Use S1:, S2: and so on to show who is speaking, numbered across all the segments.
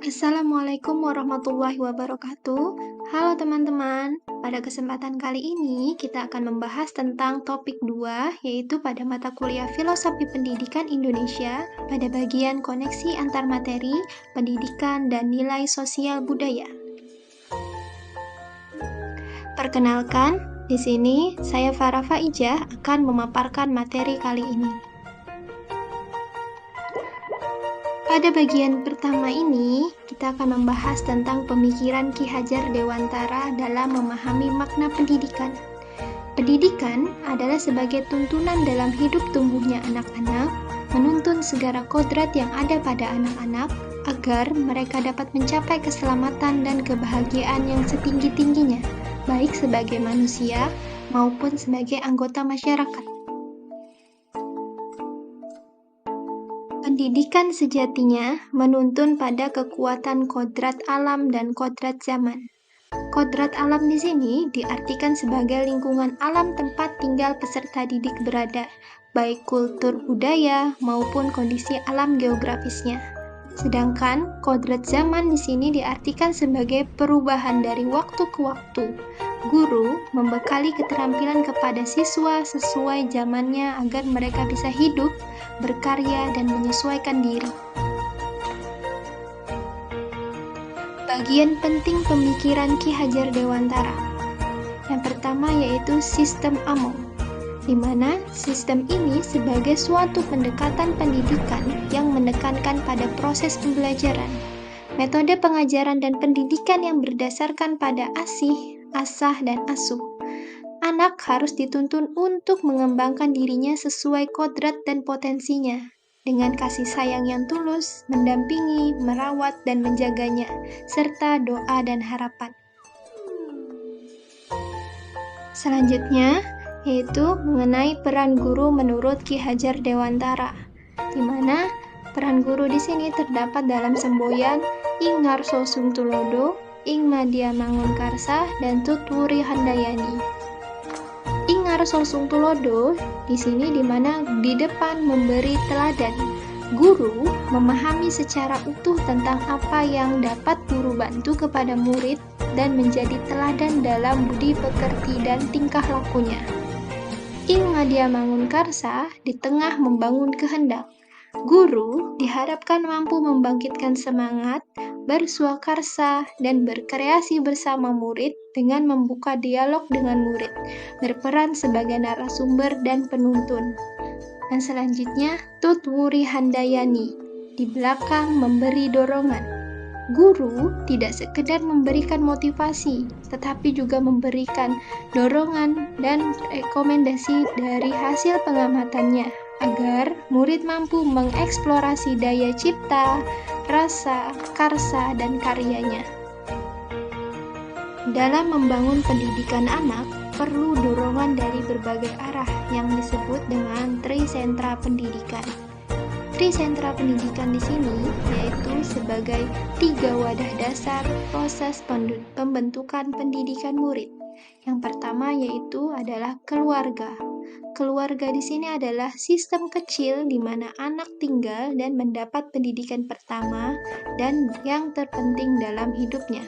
S1: Assalamualaikum warahmatullahi wabarakatuh. Halo teman-teman, pada kesempatan kali ini kita akan membahas tentang topik 2, yaitu pada mata kuliah Filosofi Pendidikan Indonesia pada bagian koneksi antar materi, pendidikan, dan nilai sosial budaya. Perkenalkan, di sini saya Farah Faijah akan memaparkan materi kali ini. Pada bagian pertama ini, kita akan membahas tentang pemikiran Ki Hajar Dewantara dalam memahami makna pendidikan. Pendidikan adalah sebagai tuntunan dalam hidup tumbuhnya anak-anak, menuntun segala kodrat yang ada pada anak-anak, agar mereka dapat mencapai keselamatan dan kebahagiaan yang setinggi-tingginya, baik sebagai manusia maupun sebagai anggota masyarakat. Pendidikan sejatinya menuntun pada kekuatan kodrat alam dan kodrat zaman. Kodrat alam di sini diartikan sebagai lingkungan alam tempat tinggal peserta didik berada, baik kultur budaya maupun kondisi alam geografisnya. Sedangkan kodrat zaman di sini diartikan sebagai perubahan dari waktu ke waktu. Guru membekali keterampilan kepada siswa sesuai zamannya agar mereka bisa hidup, berkarya, dan menyesuaikan diri. Bagian penting pemikiran Ki Hajar Dewantara. Yang pertama yaitu sistem Among, di mana sistem ini sebagai suatu pendekatan pendidikan yang menekankan pada proses pembelajaran, metode pengajaran dan pendidikan yang berdasarkan pada asih, asah, dan asuh. Anak harus dituntun untuk mengembangkan dirinya sesuai kodrat dan potensinya, dengan kasih sayang yang tulus, mendampingi, merawat, dan menjaganya, serta doa dan harapan. Selanjutnya, yaitu mengenai peran guru menurut Ki Hajar Dewantara, di mana peran guru di sini terdapat dalam semboyan Ing Ngarso Sung Tulodo, Ing Madya Mangunkarsa, dan Tutwuri Handayani. Ing Ngarso Sung Tulodo di sini di mana di depan memberi teladan. Guru memahami secara utuh tentang apa yang dapat guru bantu kepada murid dan menjadi teladan dalam budi pekerti dan tingkah lakunya. Ing Madya Mangunkarsa di tengah membangun kehendak. Guru diharapkan mampu membangkitkan semangat, berswakarsa, dan berkreasi bersama murid dengan membuka dialog dengan murid, berperan sebagai narasumber dan penuntun. Dan selanjutnya, Tutwuri Handayani, di belakang memberi dorongan. Guru tidak sekedar memberikan motivasi, tetapi juga memberikan dorongan dan rekomendasi dari hasil pengamatannya, agar murid mampu mengeksplorasi daya cipta, rasa, karsa, dan karyanya. Dalam membangun pendidikan anak, perlu dorongan dari berbagai arah yang disebut dengan trisentra pendidikan. Trisentra pendidikan di sini yaitu sebagai 3 wadah dasar proses pembentukan pendidikan murid. Yang pertama yaitu adalah keluarga. Keluarga di sini adalah sistem kecil di mana anak tinggal dan mendapat pendidikan pertama dan yang terpenting dalam hidupnya.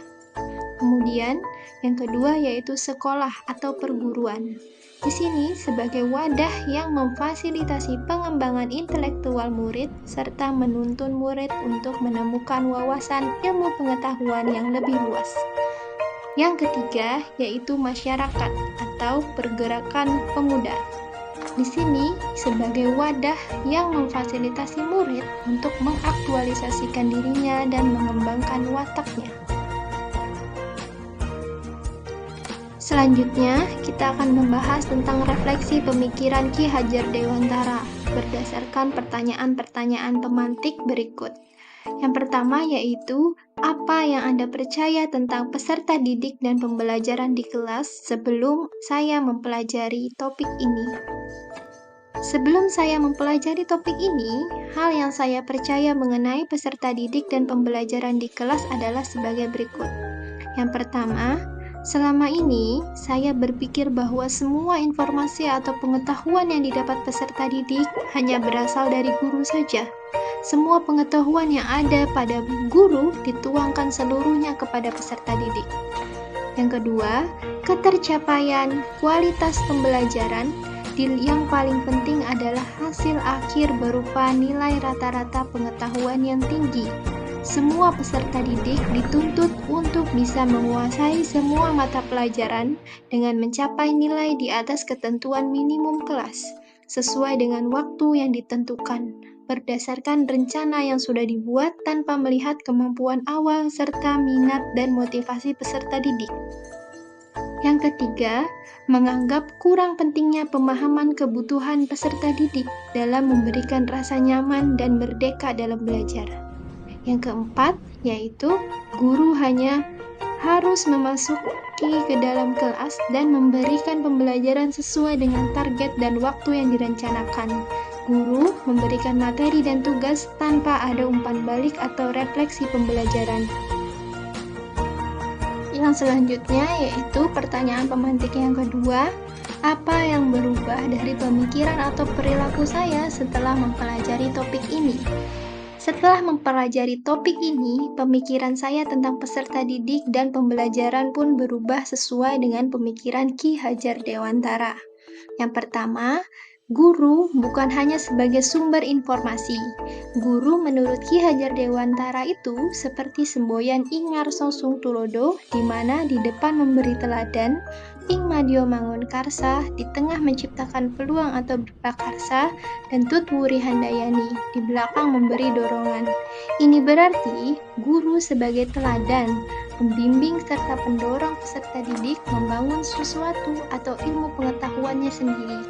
S1: Kemudian, yang kedua yaitu sekolah atau perguruan. Di sini sebagai wadah yang memfasilitasi pengembangan intelektual murid serta menuntun murid untuk menemukan wawasan ilmu pengetahuan yang lebih luas. Yang ketiga yaitu masyarakat atau pergerakan pemuda. Di sini sebagai wadah yang memfasilitasi murid untuk mengaktualisasikan dirinya dan mengembangkan wataknya. Selanjutnya, kita akan membahas tentang refleksi pemikiran Ki Hajar Dewantara berdasarkan pertanyaan-pertanyaan pemantik berikut. Yang pertama yaitu, apa yang Anda percaya tentang peserta didik dan pembelajaran di kelas sebelum saya mempelajari topik ini? Sebelum saya mempelajari topik ini, hal yang saya percaya mengenai peserta didik dan pembelajaran di kelas adalah sebagai berikut. Yang pertama, Selama ini, saya berpikir bahwa semua informasi atau pengetahuan yang didapat peserta didik hanya berasal dari guru saja. Semua pengetahuan yang ada pada guru dituangkan seluruhnya kepada peserta didik. Yang kedua, ketercapaian kualitas pembelajaran yang paling penting adalah hasil akhir berupa nilai rata-rata pengetahuan yang tinggi. Semua peserta didik dituntut untuk bisa menguasai semua mata pelajaran dengan mencapai nilai di atas ketentuan minimum kelas, sesuai dengan waktu yang ditentukan, berdasarkan rencana yang sudah dibuat tanpa melihat kemampuan awal serta minat dan motivasi peserta didik. Yang ketiga, menganggap kurang pentingnya pemahaman kebutuhan peserta didik dalam memberikan rasa nyaman dan merdeka dalam belajar. Yang keempat, yaitu guru hanya harus memasuki ke dalam kelas dan memberikan pembelajaran sesuai dengan target dan waktu yang direncanakan. Guru memberikan materi dan tugas tanpa ada umpan balik atau refleksi pembelajaran. Yang selanjutnya yaitu pertanyaan pemantik yang kedua, apa yang berubah dari pemikiran atau perilaku saya setelah mempelajari topik ini? Setelah mempelajari topik ini, pemikiran saya tentang peserta didik dan pembelajaran pun berubah sesuai dengan pemikiran Ki Hajar Dewantara. Yang pertama, guru bukan hanya sebagai sumber informasi. Guru menurut Ki Hajar Dewantara itu seperti semboyan Ing Ngarso Sung Tulodo, di mana di depan memberi teladan, Ing Madyo Mangun Karsa, di tengah menciptakan peluang atau berprakarsa, dan Tut Wuri Handayani, di belakang memberi dorongan. Ini berarti guru sebagai teladan, pembimbing serta pendorong peserta didik membangun sesuatu atau ilmu pengetahuannya sendiri.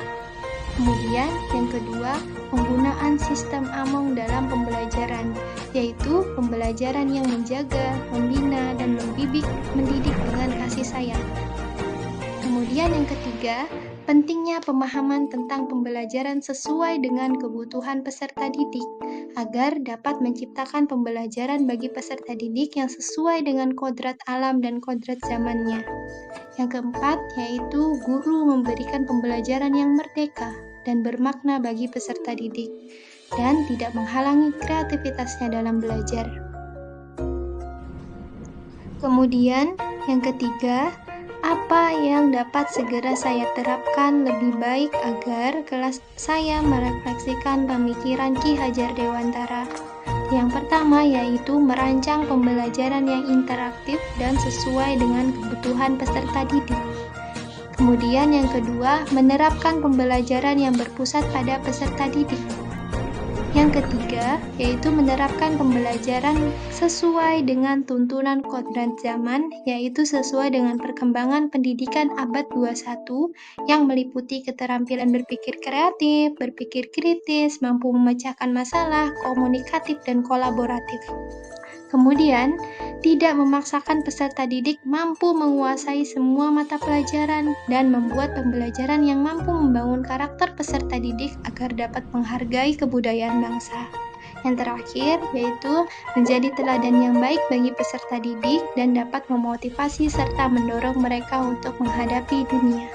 S1: Kemudian yang kedua, penggunaan sistem Among dalam pembelajaran, yaitu pembelajaran yang menjaga, membina, dan mendidik dengan kasih sayang. Kemudian yang ketiga, pentingnya pemahaman tentang pembelajaran sesuai dengan kebutuhan peserta didik, agar dapat menciptakan pembelajaran bagi peserta didik yang sesuai dengan kodrat alam dan kodrat zamannya. Yang keempat, yaitu guru memberikan pembelajaran yang merdeka dan bermakna bagi peserta didik, dan tidak menghalangi kreativitasnya dalam belajar. Kemudian, yang ketiga, apa yang dapat segera saya terapkan lebih baik agar kelas saya merefleksikan pemikiran Ki Hajar Dewantara? Yang pertama yaitu merancang pembelajaran yang interaktif dan sesuai dengan kebutuhan peserta didik. Kemudian yang kedua, menerapkan pembelajaran yang berpusat pada peserta didik. Yang ketiga, yaitu menerapkan pembelajaran sesuai dengan tuntunan kodrat zaman, yaitu sesuai dengan perkembangan pendidikan abad 21 yang meliputi keterampilan berpikir kreatif, berpikir kritis, mampu memecahkan masalah, komunikatif, dan kolaboratif. Kemudian, tidak memaksakan peserta didik mampu menguasai semua mata pelajaran dan membuat pembelajaran yang mampu membangun karakter peserta didik agar dapat menghargai kebudayaan bangsa. Yang terakhir, yaitu menjadi teladan yang baik bagi peserta didik dan dapat memotivasi serta mendorong mereka untuk menghadapi dunia.